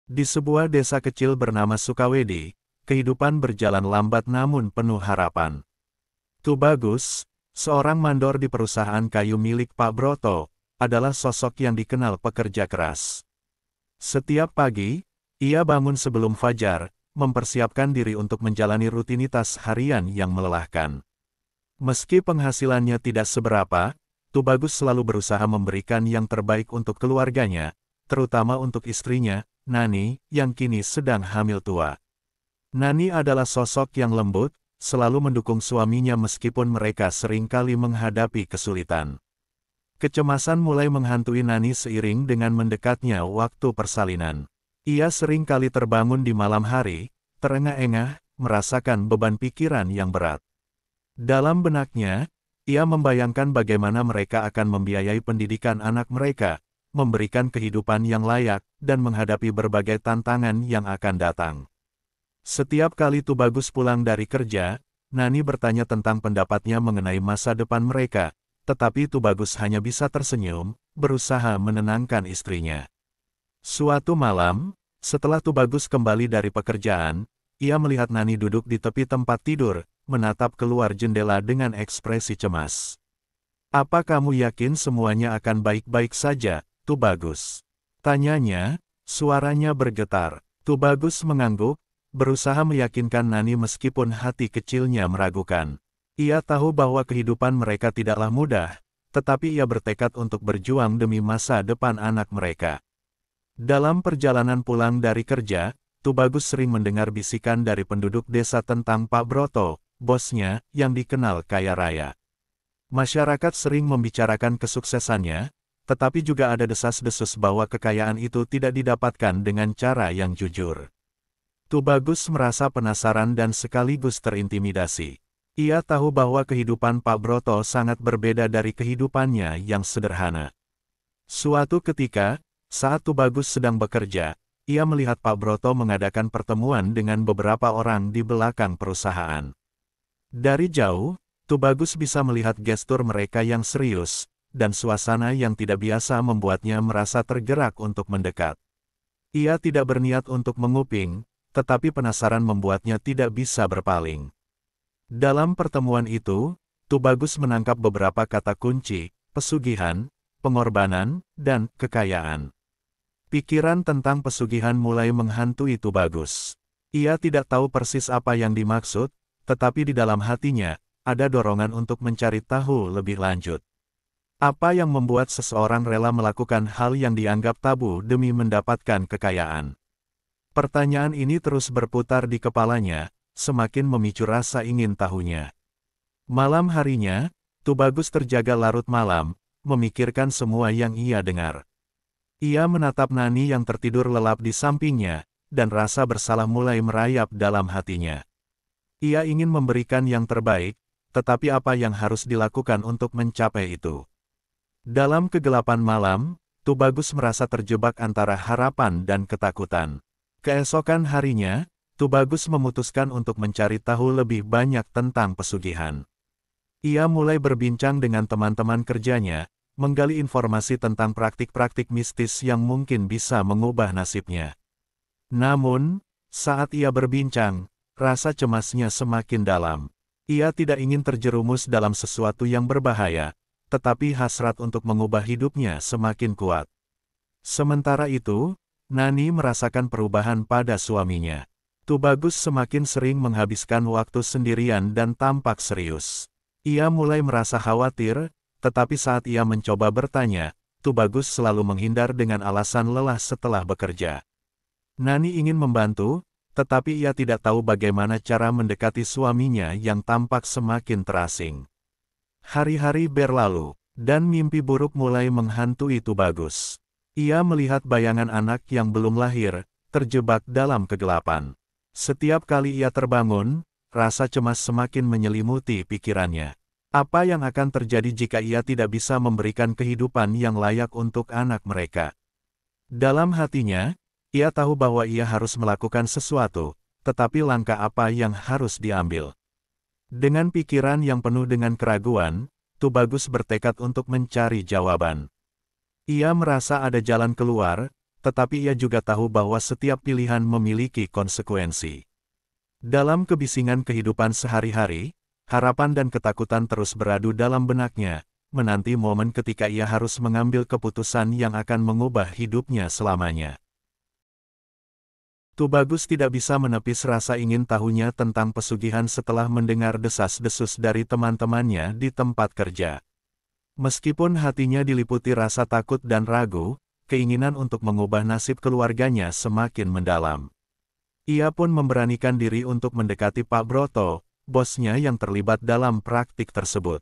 Di sebuah desa kecil bernama Sukawedi, kehidupan berjalan lambat namun penuh harapan. Tubagus, seorang mandor di perusahaan kayu milik Pak Broto, adalah sosok yang dikenal pekerja keras. Setiap pagi, ia bangun sebelum fajar, mempersiapkan diri untuk menjalani rutinitas harian yang melelahkan. Meski penghasilannya tidak seberapa, Tubagus selalu berusaha memberikan yang terbaik untuk keluarganya, terutama untuk istrinya, Nani, yang kini sedang hamil tua. Nani adalah sosok yang lembut, selalu mendukung suaminya meskipun mereka seringkali menghadapi kesulitan. Kecemasan mulai menghantui Nani seiring dengan mendekatnya waktu persalinan. Ia sering kali terbangun di malam hari, terengah-engah, merasakan beban pikiran yang berat. Dalam benaknya, ia membayangkan bagaimana mereka akan membiayai pendidikan anak mereka, memberikan kehidupan yang layak, dan menghadapi berbagai tantangan yang akan datang. Setiap kali Tubagus pulang dari kerja, Nani bertanya tentang pendapatnya mengenai masa depan mereka, tetapi Tubagus hanya bisa tersenyum, berusaha menenangkan istrinya. Suatu malam, setelah Tubagus kembali dari pekerjaan, ia melihat Nani duduk di tepi tempat tidur, menatap keluar jendela dengan ekspresi cemas. "Apa kamu yakin semuanya akan baik-baik saja, Tubagus?" tanyanya, suaranya bergetar. Tubagus mengangguk, berusaha meyakinkan Nani meskipun hati kecilnya meragukan. Ia tahu bahwa kehidupan mereka tidaklah mudah, tetapi ia bertekad untuk berjuang demi masa depan anak mereka. Dalam perjalanan pulang dari kerja, Tubagus sering mendengar bisikan dari penduduk desa tentang Pak Broto, bosnya, yang dikenal kaya raya. Masyarakat sering membicarakan kesuksesannya, tetapi juga ada desas-desus bahwa kekayaan itu tidak didapatkan dengan cara yang jujur. Tubagus merasa penasaran dan sekaligus terintimidasi. Ia tahu bahwa kehidupan Pak Broto sangat berbeda dari kehidupannya yang sederhana. Suatu ketika, saat Tubagus sedang bekerja, ia melihat Pak Broto mengadakan pertemuan dengan beberapa orang di belakang perusahaan. Dari jauh, Tubagus bisa melihat gestur mereka yang serius, dan suasana yang tidak biasa membuatnya merasa tergerak untuk mendekat. Ia tidak berniat untuk menguping, tetapi penasaran membuatnya tidak bisa berpaling. Dalam pertemuan itu, Tubagus menangkap beberapa kata kunci: pesugihan, pengorbanan, dan kekayaan. Pikiran tentang pesugihan mulai menghantui Tubagus. Ia tidak tahu persis apa yang dimaksud, tetapi di dalam hatinya, ada dorongan untuk mencari tahu lebih lanjut. Apa yang membuat seseorang rela melakukan hal yang dianggap tabu demi mendapatkan kekayaan? Pertanyaan ini terus berputar di kepalanya, semakin memicu rasa ingin tahunya. Malam harinya, Tubagus terjaga larut malam, memikirkan semua yang ia dengar. Ia menatap Nani yang tertidur lelap di sampingnya, dan rasa bersalah mulai merayap dalam hatinya. Ia ingin memberikan yang terbaik, tetapi apa yang harus dilakukan untuk mencapai itu? Dalam kegelapan malam, Tubagus merasa terjebak antara harapan dan ketakutan. Keesokan harinya, Tubagus memutuskan untuk mencari tahu lebih banyak tentang pesugihan. Ia mulai berbincang dengan teman-teman kerjanya, menggali informasi tentang praktik-praktik mistis yang mungkin bisa mengubah nasibnya. Namun, saat ia berbincang, rasa cemasnya semakin dalam. Ia tidak ingin terjerumus dalam sesuatu yang berbahaya, tetapi hasrat untuk mengubah hidupnya semakin kuat. Sementara itu, Nani merasakan perubahan pada suaminya. Tubagus semakin sering menghabiskan waktu sendirian dan tampak serius. Ia mulai merasa khawatir, tetapi saat ia mencoba bertanya, Tubagus selalu menghindar dengan alasan lelah setelah bekerja. Nani ingin membantu, tetapi ia tidak tahu bagaimana cara mendekati suaminya yang tampak semakin terasing. Hari-hari berlalu, dan mimpi buruk mulai menghantui Tubagus. Ia melihat bayangan anak yang belum lahir, terjebak dalam kegelapan. Setiap kali ia terbangun, rasa cemas semakin menyelimuti pikirannya. Apa yang akan terjadi jika ia tidak bisa memberikan kehidupan yang layak untuk anak mereka? Dalam hatinya, ia tahu bahwa ia harus melakukan sesuatu, tetapi langkah apa yang harus diambil? Dengan pikiran yang penuh dengan keraguan, Tubagus bertekad untuk mencari jawaban. Ia merasa ada jalan keluar, tetapi ia juga tahu bahwa setiap pilihan memiliki konsekuensi. Dalam kebisingan kehidupan sehari-hari, harapan dan ketakutan terus beradu dalam benaknya, menanti momen ketika ia harus mengambil keputusan yang akan mengubah hidupnya selamanya. Tubagus tidak bisa menepis rasa ingin tahunya tentang pesugihan setelah mendengar desas-desus dari teman-temannya di tempat kerja. Meskipun hatinya diliputi rasa takut dan ragu, keinginan untuk mengubah nasib keluarganya semakin mendalam. Ia pun memberanikan diri untuk mendekati Pak Broto, bosnya yang terlibat dalam praktik tersebut.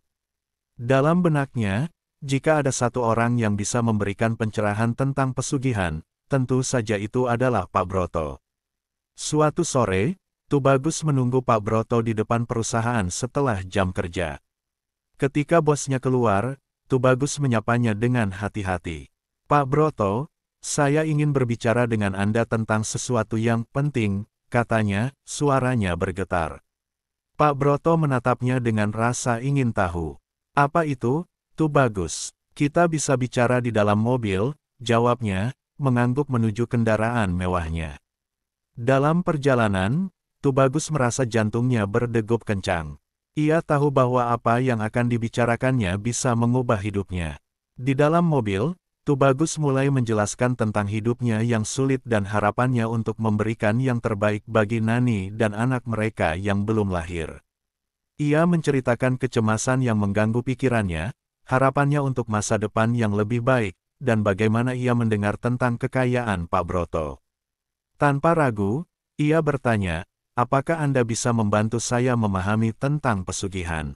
Dalam benaknya, jika ada satu orang yang bisa memberikan pencerahan tentang pesugihan, tentu saja itu adalah Pak Broto. Suatu sore, Tubagus menunggu Pak Broto di depan perusahaan setelah jam kerja. Ketika bosnya keluar, Tubagus menyapanya dengan hati-hati. "Pak Broto, saya ingin berbicara dengan Anda tentang sesuatu yang penting," katanya, suaranya bergetar. Pak Broto menatapnya dengan rasa ingin tahu. "Apa itu, Tubagus?" "Kita bisa bicara di dalam mobil," jawabnya, mengangguk menuju kendaraan mewahnya. Dalam perjalanan, Tubagus merasa jantungnya berdegup kencang. Ia tahu bahwa apa yang akan dibicarakannya bisa mengubah hidupnya. Di dalam mobil, Tubagus mulai menjelaskan tentang hidupnya yang sulit dan harapannya untuk memberikan yang terbaik bagi Nani dan anak mereka yang belum lahir. Ia menceritakan kecemasan yang mengganggu pikirannya, harapannya untuk masa depan yang lebih baik, dan bagaimana ia mendengar tentang kekayaan Pak Broto. Tanpa ragu, ia bertanya, "Apakah Anda bisa membantu saya memahami tentang pesugihan?"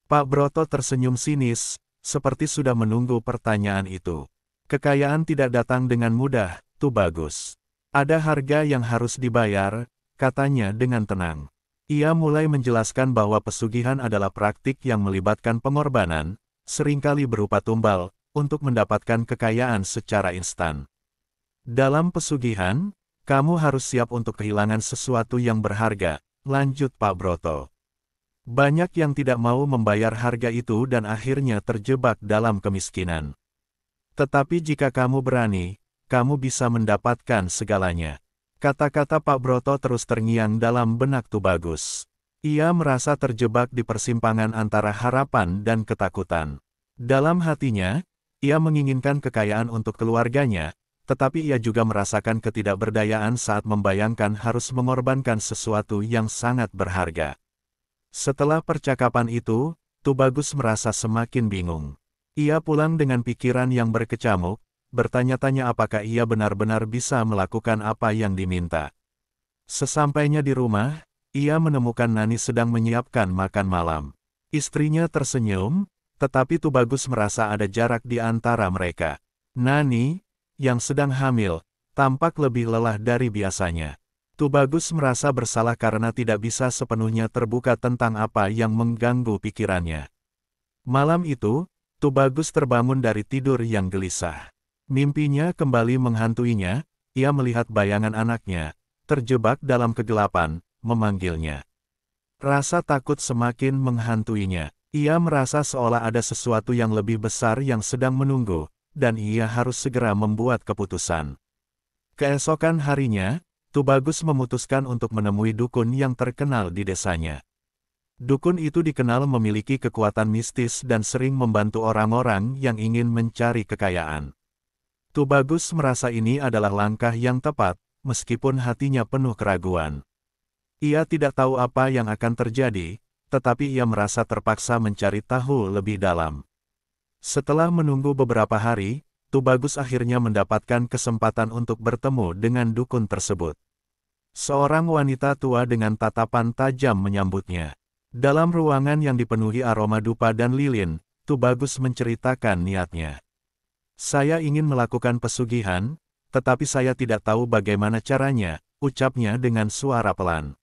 Pak Broto tersenyum sinis, seperti sudah menunggu pertanyaan itu. "Kekayaan tidak datang dengan mudah, Tubagus. Ada harga yang harus dibayar," katanya dengan tenang. Ia mulai menjelaskan bahwa pesugihan adalah praktik yang melibatkan pengorbanan, seringkali berupa tumbal, untuk mendapatkan kekayaan secara instan. "Dalam pesugihan, kamu harus siap untuk kehilangan sesuatu yang berharga," lanjut Pak Broto. "Banyak yang tidak mau membayar harga itu dan akhirnya terjebak dalam kemiskinan. Tetapi jika kamu berani, kamu bisa mendapatkan segalanya." Kata-kata Pak Broto terus terngiang dalam benak Tubagus. Ia merasa terjebak di persimpangan antara harapan dan ketakutan. Dalam hatinya, ia menginginkan kekayaan untuk keluarganya, tetapi ia juga merasakan ketidakberdayaan saat membayangkan harus mengorbankan sesuatu yang sangat berharga. Setelah percakapan itu, Tubagus merasa semakin bingung. Ia pulang dengan pikiran yang berkecamuk, bertanya-tanya apakah ia benar-benar bisa melakukan apa yang diminta. Sesampainya di rumah, ia menemukan Nani sedang menyiapkan makan malam. Istrinya tersenyum, tetapi Tubagus merasa ada jarak di antara mereka. Nani, yang sedang hamil, tampak lebih lelah dari biasanya. Tubagus merasa bersalah karena tidak bisa sepenuhnya terbuka tentang apa yang mengganggu pikirannya. Malam itu, Tubagus terbangun dari tidur yang gelisah. Mimpinya kembali menghantuinya, ia melihat bayangan anaknya, terjebak dalam kegelapan, memanggilnya. Rasa takut semakin menghantuinya. Ia merasa seolah ada sesuatu yang lebih besar yang sedang menunggu, dan ia harus segera membuat keputusan. Keesokan harinya, Tubagus memutuskan untuk menemui dukun yang terkenal di desanya. Dukun itu dikenal memiliki kekuatan mistis dan sering membantu orang-orang yang ingin mencari kekayaan. Tubagus merasa ini adalah langkah yang tepat, meskipun hatinya penuh keraguan. Ia tidak tahu apa yang akan terjadi, tetapi ia merasa terpaksa mencari tahu lebih dalam. Setelah menunggu beberapa hari, Tubagus akhirnya mendapatkan kesempatan untuk bertemu dengan dukun tersebut. Seorang wanita tua dengan tatapan tajam menyambutnya. Dalam ruangan yang dipenuhi aroma dupa dan lilin, Tubagus menceritakan niatnya. "Saya ingin melakukan pesugihan, tetapi saya tidak tahu bagaimana caranya," ucapnya dengan suara pelan.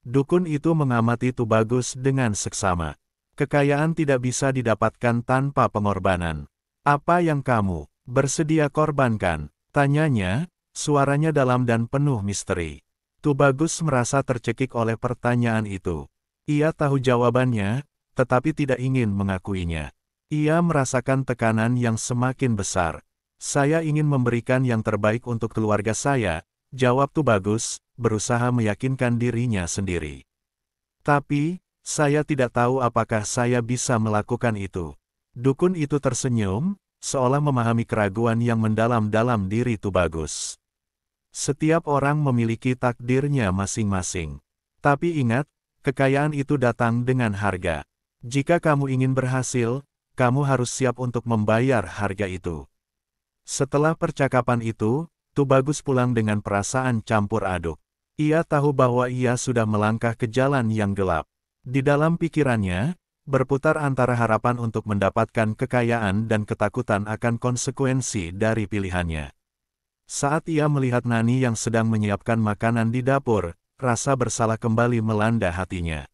Dukun itu mengamati Tubagus dengan seksama. "Kekayaan tidak bisa didapatkan tanpa pengorbanan. Apa yang kamu bersedia korbankan?" tanyanya, suaranya dalam dan penuh misteri. Tubagus merasa tercekik oleh pertanyaan itu. Ia tahu jawabannya, tetapi tidak ingin mengakuinya. Ia merasakan tekanan yang semakin besar. Saya ingin memberikan yang terbaik untuk keluarga saya, jawab Tubagus, berusaha meyakinkan dirinya sendiri. Tapi, saya tidak tahu apakah saya bisa melakukan itu. Dukun itu tersenyum, seolah memahami keraguan yang mendalam dalam diri Tubagus. Setiap orang memiliki takdirnya masing-masing. Tapi ingat, kekayaan itu datang dengan harga. Jika kamu ingin berhasil, kamu harus siap untuk membayar harga itu. Setelah percakapan itu, Tubagus pulang dengan perasaan campur aduk. Ia tahu bahwa ia sudah melangkah ke jalan yang gelap. Di dalam pikirannya, berputar antara harapan untuk mendapatkan kekayaan dan ketakutan akan konsekuensi dari pilihannya. Saat ia melihat Nani yang sedang menyiapkan makanan di dapur, rasa bersalah kembali melanda hatinya.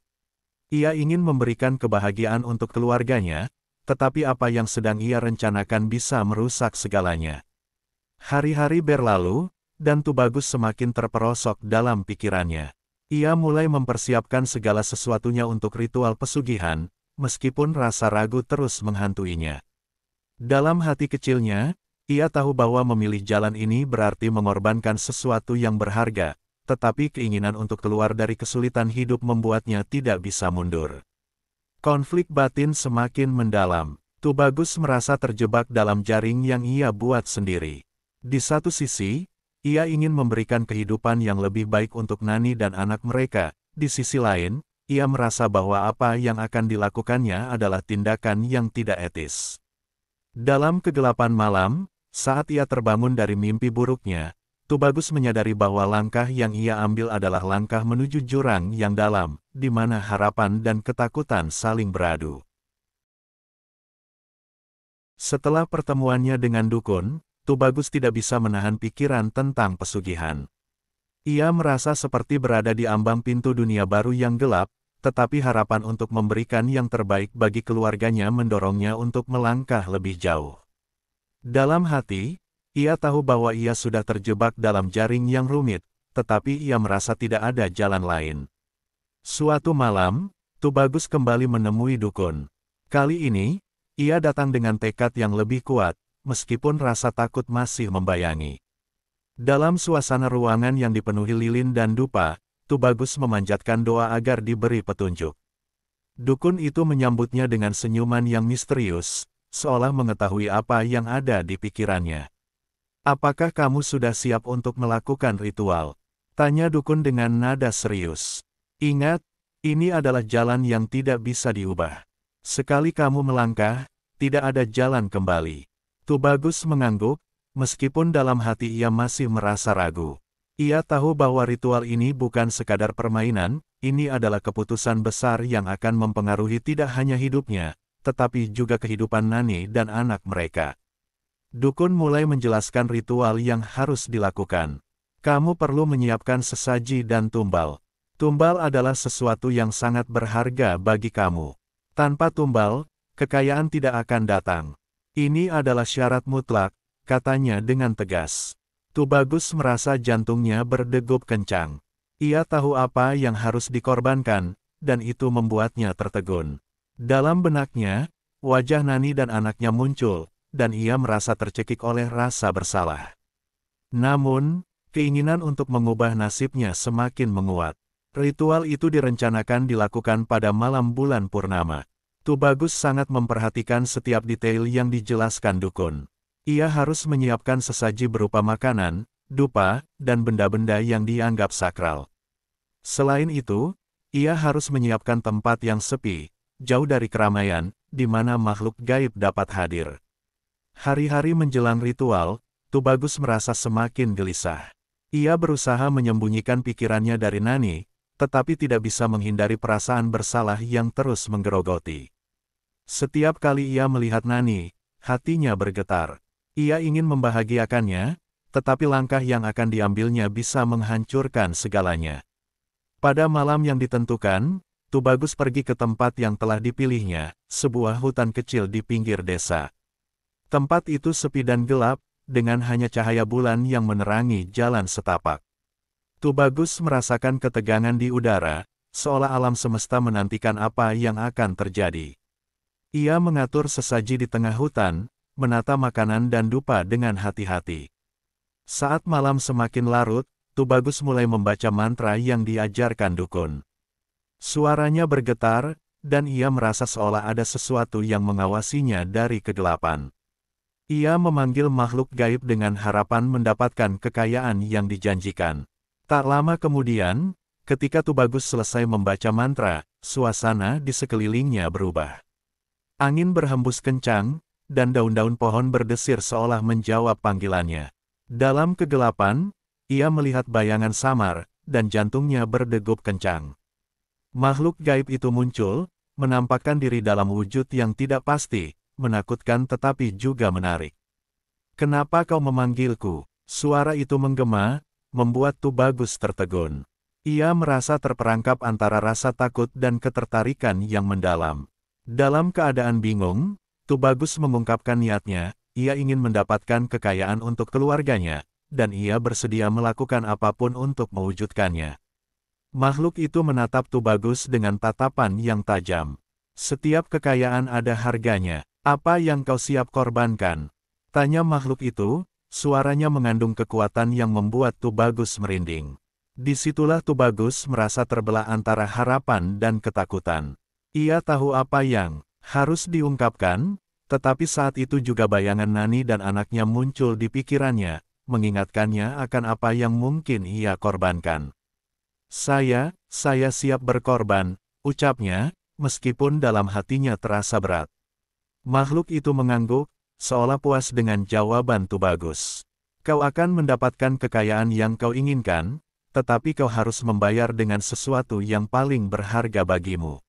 Ia ingin memberikan kebahagiaan untuk keluarganya, tetapi apa yang sedang ia rencanakan bisa merusak segalanya. Hari-hari berlalu, dan Tubagus semakin terperosok dalam pikirannya. Ia mulai mempersiapkan segala sesuatunya untuk ritual pesugihan, meskipun rasa ragu terus menghantuinya. Dalam hati kecilnya, ia tahu bahwa memilih jalan ini berarti mengorbankan sesuatu yang berharga, tetapi keinginan untuk keluar dari kesulitan hidup membuatnya tidak bisa mundur. Konflik batin semakin mendalam. Tubagus merasa terjebak dalam jaring yang ia buat sendiri. Di satu sisi, ia ingin memberikan kehidupan yang lebih baik untuk Nani dan anak mereka. Di sisi lain, ia merasa bahwa apa yang akan dilakukannya adalah tindakan yang tidak etis. Dalam kegelapan malam, saat ia terbangun dari mimpi buruknya, Tubagus menyadari bahwa langkah yang ia ambil adalah langkah menuju jurang yang dalam, di mana harapan dan ketakutan saling beradu. Setelah pertemuannya dengan dukun, Tubagus tidak bisa menahan pikiran tentang pesugihan. Ia merasa seperti berada di ambang pintu dunia baru yang gelap, tetapi harapan untuk memberikan yang terbaik bagi keluarganya mendorongnya untuk melangkah lebih jauh. Dalam hati, ia tahu bahwa ia sudah terjebak dalam jaring yang rumit, tetapi ia merasa tidak ada jalan lain. Suatu malam, Tubagus kembali menemui dukun. Kali ini, ia datang dengan tekad yang lebih kuat, meskipun rasa takut masih membayangi. Dalam suasana ruangan yang dipenuhi lilin dan dupa, Tubagus memanjatkan doa agar diberi petunjuk. Dukun itu menyambutnya dengan senyuman yang misterius, seolah mengetahui apa yang ada di pikirannya. "Apakah kamu sudah siap untuk melakukan ritual?" tanya dukun dengan nada serius. "Ingat, ini adalah jalan yang tidak bisa diubah. Sekali kamu melangkah, tidak ada jalan kembali." Tubagus mengangguk, meskipun dalam hati ia masih merasa ragu. Ia tahu bahwa ritual ini bukan sekadar permainan, ini adalah keputusan besar yang akan mempengaruhi tidak hanya hidupnya, tetapi juga kehidupan Nani dan anak mereka. Dukun mulai menjelaskan ritual yang harus dilakukan. "Kamu perlu menyiapkan sesaji dan tumbal. Tumbal adalah sesuatu yang sangat berharga bagi kamu. Tanpa tumbal, kekayaan tidak akan datang. Ini adalah syarat mutlak," katanya dengan tegas. Tubagus merasa jantungnya berdegup kencang. Ia tahu apa yang harus dikorbankan, dan itu membuatnya tertegun. Dalam benaknya, wajah Nani dan anaknya muncul, dan ia merasa tercekik oleh rasa bersalah. Namun, keinginan untuk mengubah nasibnya semakin menguat. Ritual itu direncanakan dilakukan pada malam bulan purnama. Tubagus sangat memperhatikan setiap detail yang dijelaskan dukun. Ia harus menyiapkan sesaji berupa makanan, dupa, dan benda-benda yang dianggap sakral. Selain itu, ia harus menyiapkan tempat yang sepi, jauh dari keramaian, di mana makhluk gaib dapat hadir. Hari-hari menjelang ritual, Tubagus merasa semakin gelisah. Ia berusaha menyembunyikan pikirannya dari Nani, tetapi tidak bisa menghindari perasaan bersalah yang terus menggerogoti. Setiap kali ia melihat Nani, hatinya bergetar. Ia ingin membahagiakannya, tetapi langkah yang akan diambilnya bisa menghancurkan segalanya. Pada malam yang ditentukan, Tubagus pergi ke tempat yang telah dipilihnya, sebuah hutan kecil di pinggir desa. Tempat itu sepi dan gelap, dengan hanya cahaya bulan yang menerangi jalan setapak. Tubagus merasakan ketegangan di udara, seolah alam semesta menantikan apa yang akan terjadi. Ia mengatur sesaji di tengah hutan, menata makanan dan dupa dengan hati-hati. Saat malam semakin larut, Tubagus mulai membaca mantra yang diajarkan dukun. Suaranya bergetar, dan ia merasa seolah ada sesuatu yang mengawasinya dari kegelapan. Ia memanggil makhluk gaib dengan harapan mendapatkan kekayaan yang dijanjikan. Tak lama kemudian, ketika Tubagus selesai membaca mantra, suasana di sekelilingnya berubah. Angin berhembus kencang, dan daun-daun pohon berdesir seolah menjawab panggilannya. Dalam kegelapan, ia melihat bayangan samar, dan jantungnya berdegup kencang. Makhluk gaib itu muncul, menampakkan diri dalam wujud yang tidak pasti, menakutkan tetapi juga menarik. "Kenapa kau memanggilku?" Suara itu menggema, membuat Tubagus tertegun. Ia merasa terperangkap antara rasa takut dan ketertarikan yang mendalam. Dalam keadaan bingung, Tubagus mengungkapkan niatnya, ia ingin mendapatkan kekayaan untuk keluarganya, dan ia bersedia melakukan apapun untuk mewujudkannya. Makhluk itu menatap Tubagus dengan tatapan yang tajam. "Setiap kekayaan ada harganya. Apa yang kau siap korbankan?" tanya makhluk itu. Suaranya mengandung kekuatan yang membuat Tubagus merinding. Disitulah Tubagus merasa terbelah antara harapan dan ketakutan. Ia tahu apa yang harus diungkapkan, tetapi saat itu juga bayangan Nani dan anaknya muncul di pikirannya, mengingatkannya akan apa yang mungkin ia korbankan. Saya siap berkorban," ucapnya, meskipun dalam hatinya terasa berat. Makhluk itu mengangguk, seolah puas dengan jawaban Tubagus. "Kau akan mendapatkan kekayaan yang kau inginkan, tetapi kau harus membayar dengan sesuatu yang paling berharga bagimu."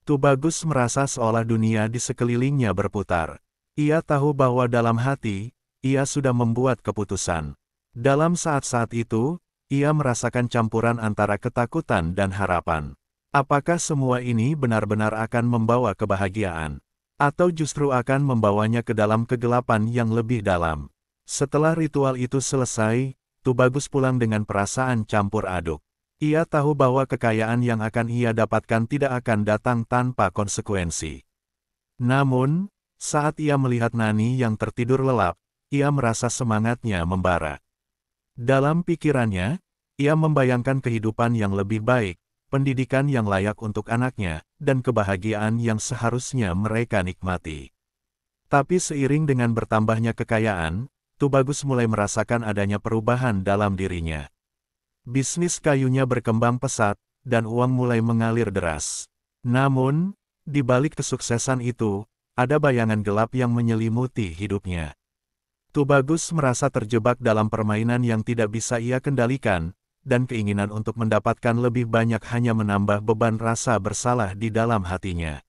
Tubagus merasa seolah dunia di sekelilingnya berputar. Ia tahu bahwa dalam hati, ia sudah membuat keputusan. Dalam saat-saat itu, ia merasakan campuran antara ketakutan dan harapan. Apakah semua ini benar-benar akan membawa kebahagiaan? Atau justru akan membawanya ke dalam kegelapan yang lebih dalam? Setelah ritual itu selesai, Tubagus pulang dengan perasaan campur aduk. Ia tahu bahwa kekayaan yang akan ia dapatkan tidak akan datang tanpa konsekuensi. Namun, saat ia melihat Nani yang tertidur lelap, ia merasa semangatnya membara. Dalam pikirannya, ia membayangkan kehidupan yang lebih baik, pendidikan yang layak untuk anaknya, dan kebahagiaan yang seharusnya mereka nikmati. Tapi seiring dengan bertambahnya kekayaan, Tubagus mulai merasakan adanya perubahan dalam dirinya. Bisnis kayunya berkembang pesat, dan uang mulai mengalir deras. Namun, di balik kesuksesan itu, ada bayangan gelap yang menyelimuti hidupnya. Tubagus merasa terjebak dalam permainan yang tidak bisa ia kendalikan, dan keinginan untuk mendapatkan lebih banyak hanya menambah beban rasa bersalah di dalam hatinya.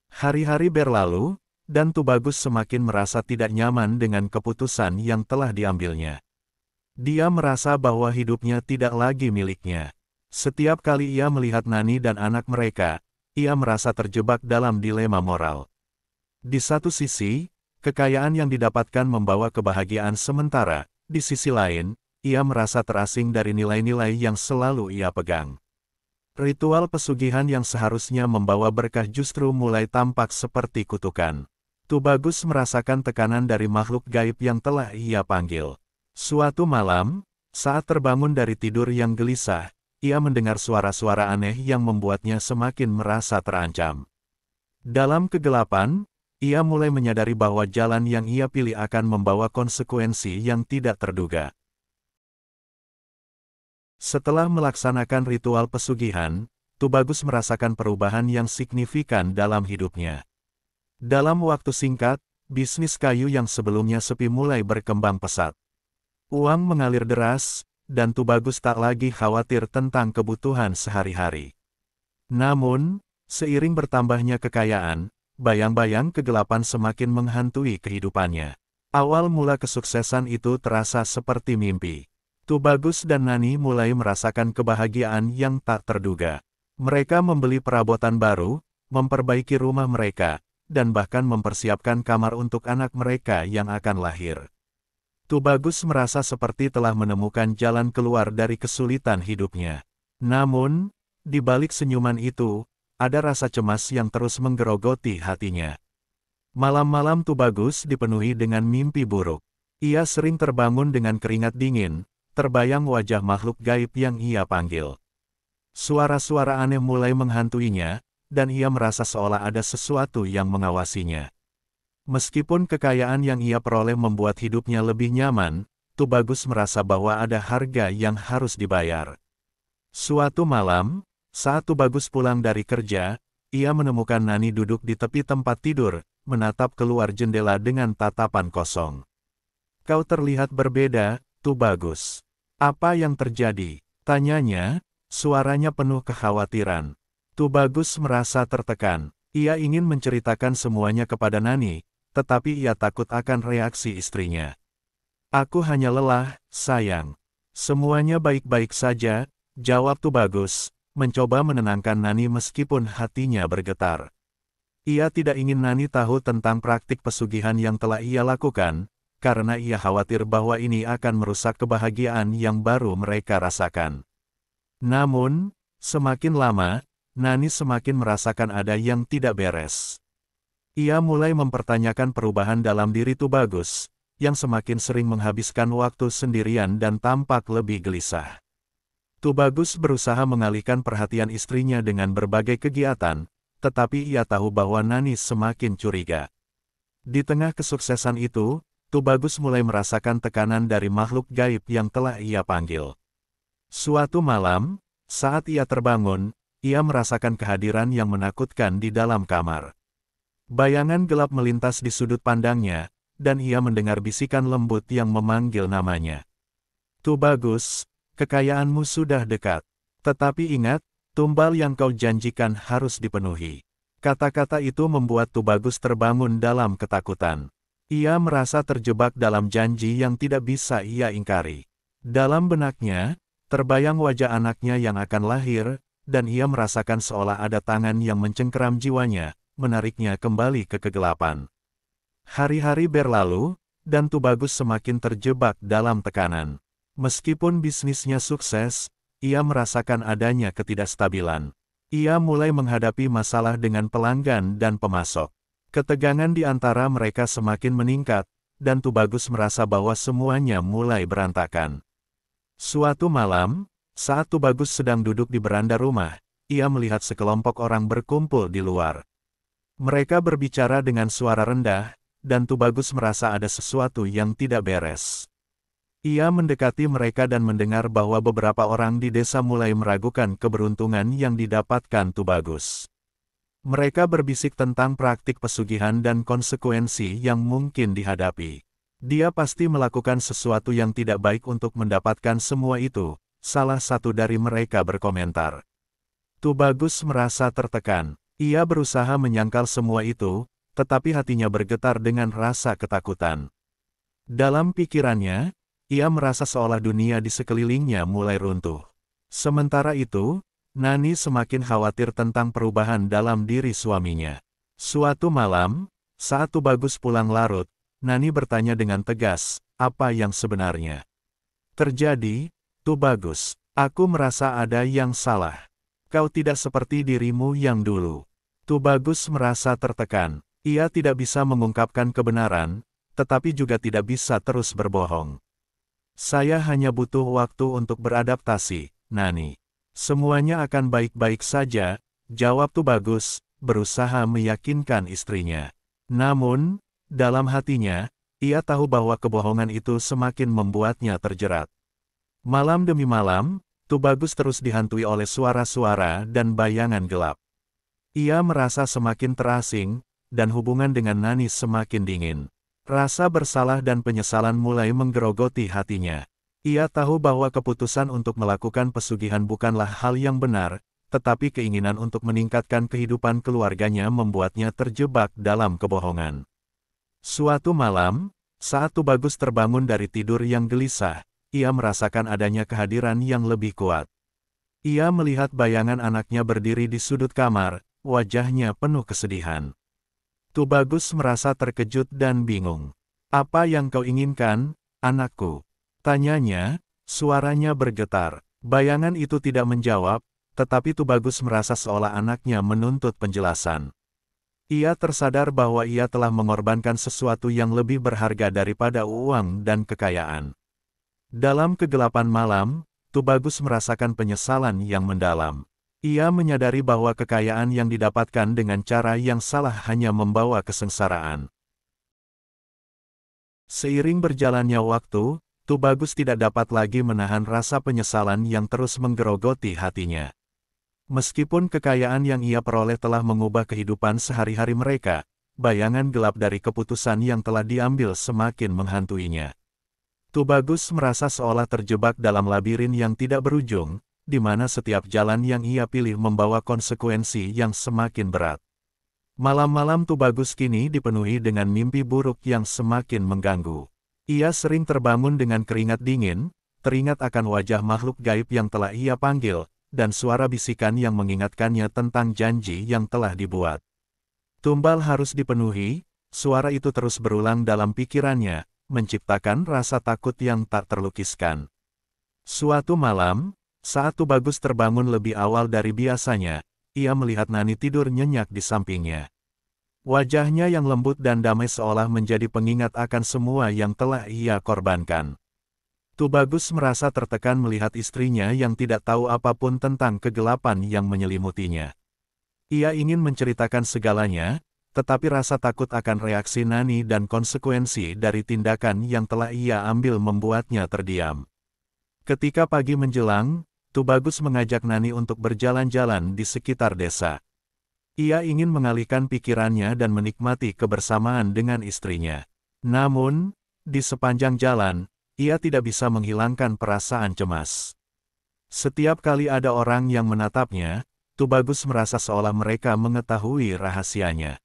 Hari-hari berlalu, dan Tubagus semakin merasa tidak nyaman dengan keputusan yang telah diambilnya. Dia merasa bahwa hidupnya tidak lagi miliknya. Setiap kali ia melihat Nani dan anak mereka, ia merasa terjebak dalam dilema moral. Di satu sisi, kekayaan yang didapatkan membawa kebahagiaan sementara, di sisi lain, ia merasa terasing dari nilai-nilai yang selalu ia pegang. Ritual pesugihan yang seharusnya membawa berkah justru mulai tampak seperti kutukan. Tubagus merasakan tekanan dari makhluk gaib yang telah ia panggil. Suatu malam, saat terbangun dari tidur yang gelisah, ia mendengar suara-suara aneh yang membuatnya semakin merasa terancam. Dalam kegelapan, ia mulai menyadari bahwa jalan yang ia pilih akan membawa konsekuensi yang tidak terduga. Setelah melaksanakan ritual pesugihan, Tubagus merasakan perubahan yang signifikan dalam hidupnya. Dalam waktu singkat, bisnis kayu yang sebelumnya sepi mulai berkembang pesat. Uang mengalir deras, dan Tubagus tak lagi khawatir tentang kebutuhan sehari-hari. Namun, seiring bertambahnya kekayaan, bayang-bayang kegelapan semakin menghantui kehidupannya. Awal mula kesuksesan itu terasa seperti mimpi. Tubagus dan Nani mulai merasakan kebahagiaan yang tak terduga. Mereka membeli perabotan baru, memperbaiki rumah mereka, dan bahkan mempersiapkan kamar untuk anak mereka yang akan lahir. Tubagus merasa seperti telah menemukan jalan keluar dari kesulitan hidupnya. Namun, di balik senyuman itu, ada rasa cemas yang terus menggerogoti hatinya. Malam-malam Tubagus dipenuhi dengan mimpi buruk. Ia sering terbangun dengan keringat dingin, terbayang wajah makhluk gaib yang ia panggil. Suara-suara aneh mulai menghantuinya, dan ia merasa seolah ada sesuatu yang mengawasinya. Meskipun kekayaan yang ia peroleh membuat hidupnya lebih nyaman, Tubagus merasa bahwa ada harga yang harus dibayar. Suatu malam, saat Tubagus pulang dari kerja, ia menemukan Nani duduk di tepi tempat tidur, menatap keluar jendela dengan tatapan kosong. "Kau terlihat berbeda, Tubagus. Apa yang terjadi?" tanyanya, suaranya penuh kekhawatiran. Tubagus merasa tertekan. Ia ingin menceritakan semuanya kepada Nani, tetapi ia takut akan reaksi istrinya. "Aku hanya lelah, sayang. Semuanya baik-baik saja," jawab Tubagus, mencoba menenangkan Nani meskipun hatinya bergetar. Ia tidak ingin Nani tahu tentang praktik pesugihan yang telah ia lakukan, karena ia khawatir bahwa ini akan merusak kebahagiaan yang baru mereka rasakan. Namun, semakin lama, Nani semakin merasakan ada yang tidak beres. Ia mulai mempertanyakan perubahan dalam diri Tubagus, yang semakin sering menghabiskan waktu sendirian dan tampak lebih gelisah. Tubagus berusaha mengalihkan perhatian istrinya dengan berbagai kegiatan, tetapi ia tahu bahwa Nani semakin curiga. Di tengah kesuksesan itu, Tubagus mulai merasakan tekanan dari makhluk gaib yang telah ia panggil. Suatu malam, saat ia terbangun, ia merasakan kehadiran yang menakutkan di dalam kamar. Bayangan gelap melintas di sudut pandangnya, dan ia mendengar bisikan lembut yang memanggil namanya. "Tubagus, kekayaanmu sudah dekat. Tetapi ingat, tumbal yang kau janjikan harus dipenuhi." Kata-kata itu membuat Tubagus terbangun dalam ketakutan. Ia merasa terjebak dalam janji yang tidak bisa ia ingkari. Dalam benaknya, terbayang wajah anaknya yang akan lahir, dan ia merasakan seolah ada tangan yang mencengkeram jiwanya, menariknya kembali ke kegelapan. Hari-hari berlalu, dan Tubagus semakin terjebak dalam tekanan. Meskipun bisnisnya sukses, ia merasakan adanya ketidakstabilan. Ia mulai menghadapi masalah dengan pelanggan dan pemasok. Ketegangan di antara mereka semakin meningkat, dan Tubagus merasa bahwa semuanya mulai berantakan. Suatu malam, saat Tubagus sedang duduk di beranda rumah, ia melihat sekelompok orang berkumpul di luar. Mereka berbicara dengan suara rendah, dan Tubagus merasa ada sesuatu yang tidak beres. Ia mendekati mereka dan mendengar bahwa beberapa orang di desa mulai meragukan keberuntungan yang didapatkan Tubagus. Mereka berbisik tentang praktik pesugihan dan konsekuensi yang mungkin dihadapi. "Dia pasti melakukan sesuatu yang tidak baik untuk mendapatkan semua itu," salah satu dari mereka berkomentar. Tubagus merasa tertekan. Ia berusaha menyangkal semua itu, tetapi hatinya bergetar dengan rasa ketakutan. Dalam pikirannya, ia merasa seolah dunia di sekelilingnya mulai runtuh. Sementara itu, Nani semakin khawatir tentang perubahan dalam diri suaminya. Suatu malam, saat Tubagus pulang larut, Nani bertanya dengan tegas, "Apa yang sebenarnya terjadi, Tubagus? Aku merasa ada yang salah. Kau tidak seperti dirimu yang dulu." Tubagus merasa tertekan. Ia tidak bisa mengungkapkan kebenaran, tetapi juga tidak bisa terus berbohong. "Saya hanya butuh waktu untuk beradaptasi, Nani. Semuanya akan baik-baik saja," jawab Tubagus, berusaha meyakinkan istrinya. Namun, dalam hatinya, ia tahu bahwa kebohongan itu semakin membuatnya terjerat. Malam demi malam, Tubagus terus dihantui oleh suara-suara dan bayangan gelap. Ia merasa semakin terasing, dan hubungan dengan Nani semakin dingin. Rasa bersalah dan penyesalan mulai menggerogoti hatinya. Ia tahu bahwa keputusan untuk melakukan pesugihan bukanlah hal yang benar, tetapi keinginan untuk meningkatkan kehidupan keluarganya membuatnya terjebak dalam kebohongan. Suatu malam, saat Tubagus terbangun dari tidur yang gelisah, ia merasakan adanya kehadiran yang lebih kuat. Ia melihat bayangan anaknya berdiri di sudut kamar, wajahnya penuh kesedihan. Tubagus merasa terkejut dan bingung. "Apa yang kau inginkan, anakku?" tanyanya, suaranya bergetar. Bayangan itu tidak menjawab, tetapi Tubagus merasa seolah anaknya menuntut penjelasan. Ia tersadar bahwa ia telah mengorbankan sesuatu yang lebih berharga daripada uang dan kekayaan. Dalam kegelapan malam, Tubagus merasakan penyesalan yang mendalam. Ia menyadari bahwa kekayaan yang didapatkan dengan cara yang salah hanya membawa kesengsaraan. Seiring berjalannya waktu, Tubagus tidak dapat lagi menahan rasa penyesalan yang terus menggerogoti hatinya. Meskipun kekayaan yang ia peroleh telah mengubah kehidupan sehari-hari mereka, bayangan gelap dari keputusan yang telah diambil semakin menghantuinya. Tubagus merasa seolah terjebak dalam labirin yang tidak berujung, di mana setiap jalan yang ia pilih membawa konsekuensi yang semakin berat. Malam-malam Tubagus kini dipenuhi dengan mimpi buruk yang semakin mengganggu. Ia sering terbangun dengan keringat dingin, teringat akan wajah makhluk gaib yang telah ia panggil, dan suara bisikan yang mengingatkannya tentang janji yang telah dibuat. Tumbal harus dipenuhi, suara itu terus berulang dalam pikirannya, menciptakan rasa takut yang tak terlukiskan. Suatu malam, saat Tubagus terbangun lebih awal dari biasanya, ia melihat Nani tidur nyenyak di sampingnya. Wajahnya yang lembut dan damai seolah menjadi pengingat akan semua yang telah ia korbankan. Tubagus merasa tertekan melihat istrinya yang tidak tahu apapun tentang kegelapan yang menyelimutinya. Ia ingin menceritakan segalanya, tetapi rasa takut akan reaksi Nani dan konsekuensi dari tindakan yang telah ia ambil membuatnya terdiam. Ketika pagi menjelang, Tubagus mengajak Nani untuk berjalan-jalan di sekitar desa. Ia ingin mengalihkan pikirannya dan menikmati kebersamaan dengan istrinya. Namun, di sepanjang jalan, ia tidak bisa menghilangkan perasaan cemas. Setiap kali ada orang yang menatapnya, Tubagus merasa seolah mereka mengetahui rahasianya.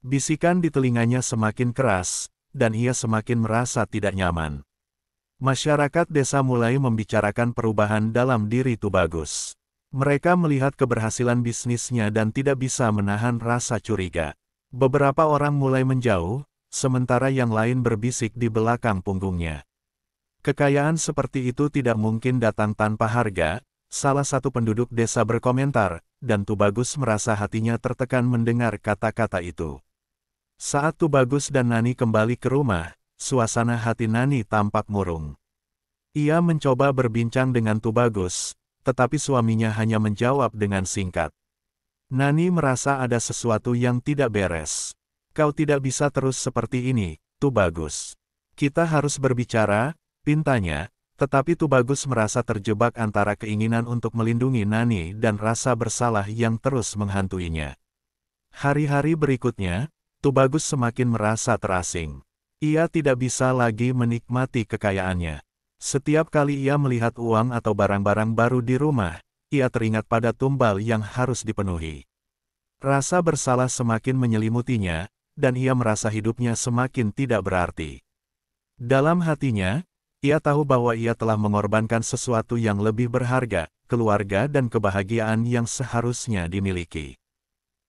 Bisikan di telinganya semakin keras, dan ia semakin merasa tidak nyaman. Masyarakat desa mulai membicarakan perubahan dalam diri Tubagus. Mereka melihat keberhasilan bisnisnya dan tidak bisa menahan rasa curiga. Beberapa orang mulai menjauh, sementara yang lain berbisik di belakang punggungnya. Kekayaan seperti itu tidak mungkin datang tanpa harga, salah satu penduduk desa berkomentar, dan Tubagus merasa hatinya tertekan mendengar kata-kata itu. Saat Tubagus dan Nani kembali ke rumah, suasana hati Nani tampak murung. Ia mencoba berbincang dengan Tubagus, tetapi suaminya hanya menjawab dengan singkat. Nani merasa ada sesuatu yang tidak beres. Kau tidak bisa terus seperti ini, Tubagus. Kita harus berbicara, pintanya, tetapi Tubagus merasa terjebak antara keinginan untuk melindungi Nani dan rasa bersalah yang terus menghantuinya. Hari-hari berikutnya, Tubagus semakin merasa terasing. Ia tidak bisa lagi menikmati kekayaannya. Setiap kali ia melihat uang atau barang-barang baru di rumah, ia teringat pada tumbal yang harus dipenuhi. Rasa bersalah semakin menyelimutinya, dan ia merasa hidupnya semakin tidak berarti. Dalam hatinya, ia tahu bahwa ia telah mengorbankan sesuatu yang lebih berharga, keluarga dan kebahagiaan yang seharusnya dimiliki.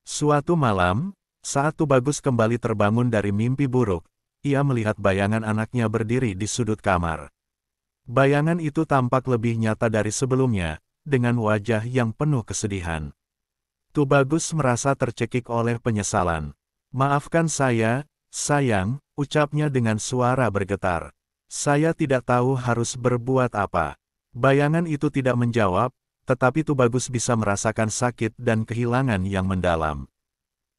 Suatu malam, saat Tubagus kembali terbangun dari mimpi buruk, ia melihat bayangan anaknya berdiri di sudut kamar. Bayangan itu tampak lebih nyata dari sebelumnya, dengan wajah yang penuh kesedihan. Tubagus merasa tercekik oleh penyesalan. "Maafkan saya, sayang," ucapnya dengan suara bergetar. "Saya tidak tahu harus berbuat apa." Bayangan itu tidak menjawab, tetapi Tubagus bisa merasakan sakit dan kehilangan yang mendalam.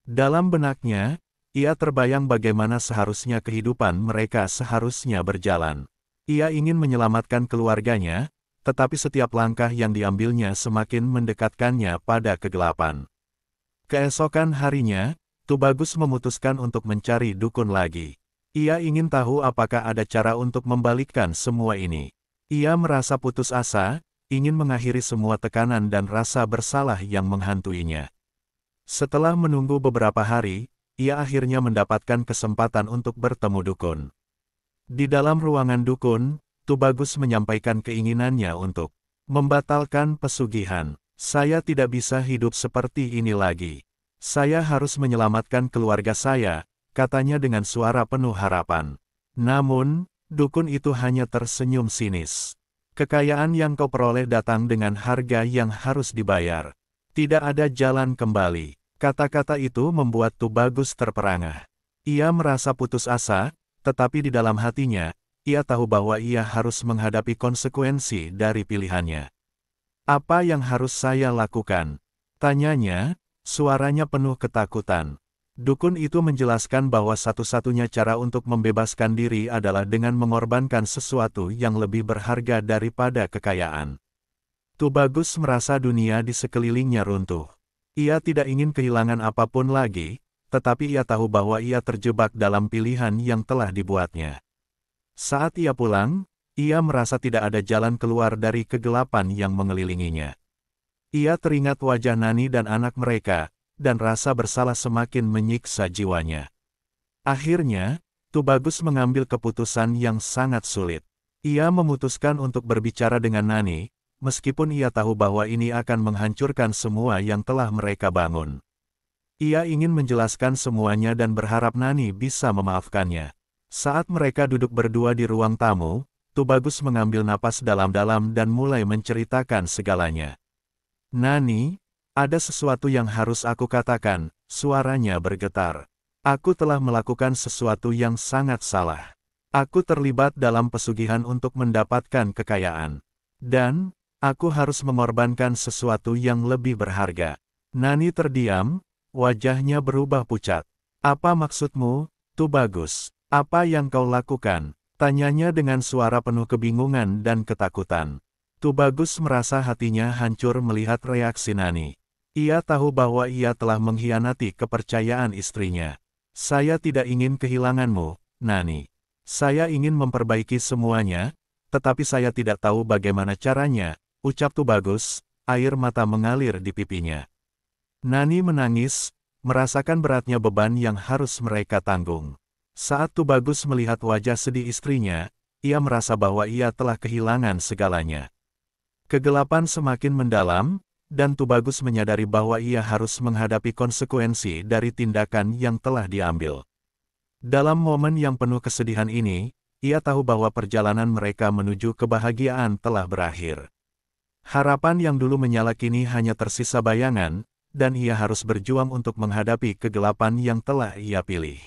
Dalam benaknya, ia terbayang bagaimana seharusnya kehidupan mereka seharusnya berjalan. Ia ingin menyelamatkan keluarganya, tetapi setiap langkah yang diambilnya semakin mendekatkannya pada kegelapan. Keesokan harinya, Tubagus memutuskan untuk mencari dukun lagi. Ia ingin tahu apakah ada cara untuk membalikkan semua ini. Ia merasa putus asa, ingin mengakhiri semua tekanan dan rasa bersalah yang menghantuinya. Setelah menunggu beberapa hari, ia akhirnya mendapatkan kesempatan untuk bertemu dukun. Di dalam ruangan dukun, Tubagus menyampaikan keinginannya untuk membatalkan pesugihan. "Saya tidak bisa hidup seperti ini lagi. Saya harus menyelamatkan keluarga saya," katanya dengan suara penuh harapan. Namun, dukun itu hanya tersenyum sinis. "Kekayaan yang kau peroleh datang dengan harga yang harus dibayar. Tidak ada jalan kembali," Kata-kata itu membuat Tubagus terperangah. Ia merasa putus asa, tetapi di dalam hatinya, ia tahu bahwa ia harus menghadapi konsekuensi dari pilihannya. Apa yang harus saya lakukan? Tanyanya, suaranya penuh ketakutan. Dukun itu menjelaskan bahwa satu-satunya cara untuk membebaskan diri adalah dengan mengorbankan sesuatu yang lebih berharga daripada kekayaan. Tubagus merasa dunia di sekelilingnya runtuh. Ia tidak ingin kehilangan apapun lagi, tetapi ia tahu bahwa ia terjebak dalam pilihan yang telah dibuatnya. Saat ia pulang, ia merasa tidak ada jalan keluar dari kegelapan yang mengelilinginya. Ia teringat wajah Nani dan anak mereka, dan rasa bersalah semakin menyiksa jiwanya. Akhirnya, Tubagus mengambil keputusan yang sangat sulit. Ia memutuskan untuk berbicara dengan Nani, meskipun ia tahu bahwa ini akan menghancurkan semua yang telah mereka bangun. Ia ingin menjelaskan semuanya dan berharap Nani bisa memaafkannya. Saat mereka duduk berdua di ruang tamu, Tubagus mengambil napas dalam-dalam dan mulai menceritakan segalanya. Nani, ada sesuatu yang harus aku katakan, suaranya bergetar. Aku telah melakukan sesuatu yang sangat salah. Aku terlibat dalam pesugihan untuk mendapatkan kekayaan. Dan, aku harus mengorbankan sesuatu yang lebih berharga. Nani terdiam, wajahnya berubah pucat. Apa maksudmu, Tubagus? Apa yang kau lakukan? Tanyanya dengan suara penuh kebingungan dan ketakutan. Tubagus merasa hatinya hancur melihat reaksi Nani. Ia tahu bahwa ia telah mengkhianati kepercayaan istrinya. Saya tidak ingin kehilanganmu, Nani. Saya ingin memperbaiki semuanya, tetapi saya tidak tahu bagaimana caranya, ucap Tubagus, air mata mengalir di pipinya. Nani menangis, merasakan beratnya beban yang harus mereka tanggung. Saat Tubagus melihat wajah sedih istrinya, ia merasa bahwa ia telah kehilangan segalanya. Kegelapan semakin mendalam, dan Tubagus menyadari bahwa ia harus menghadapi konsekuensi dari tindakan yang telah diambil. Dalam momen yang penuh kesedihan ini, ia tahu bahwa perjalanan mereka menuju kebahagiaan telah berakhir. Harapan yang dulu menyala kini hanya tersisa bayangan, dan ia harus berjuang untuk menghadapi kegelapan yang telah ia pilih.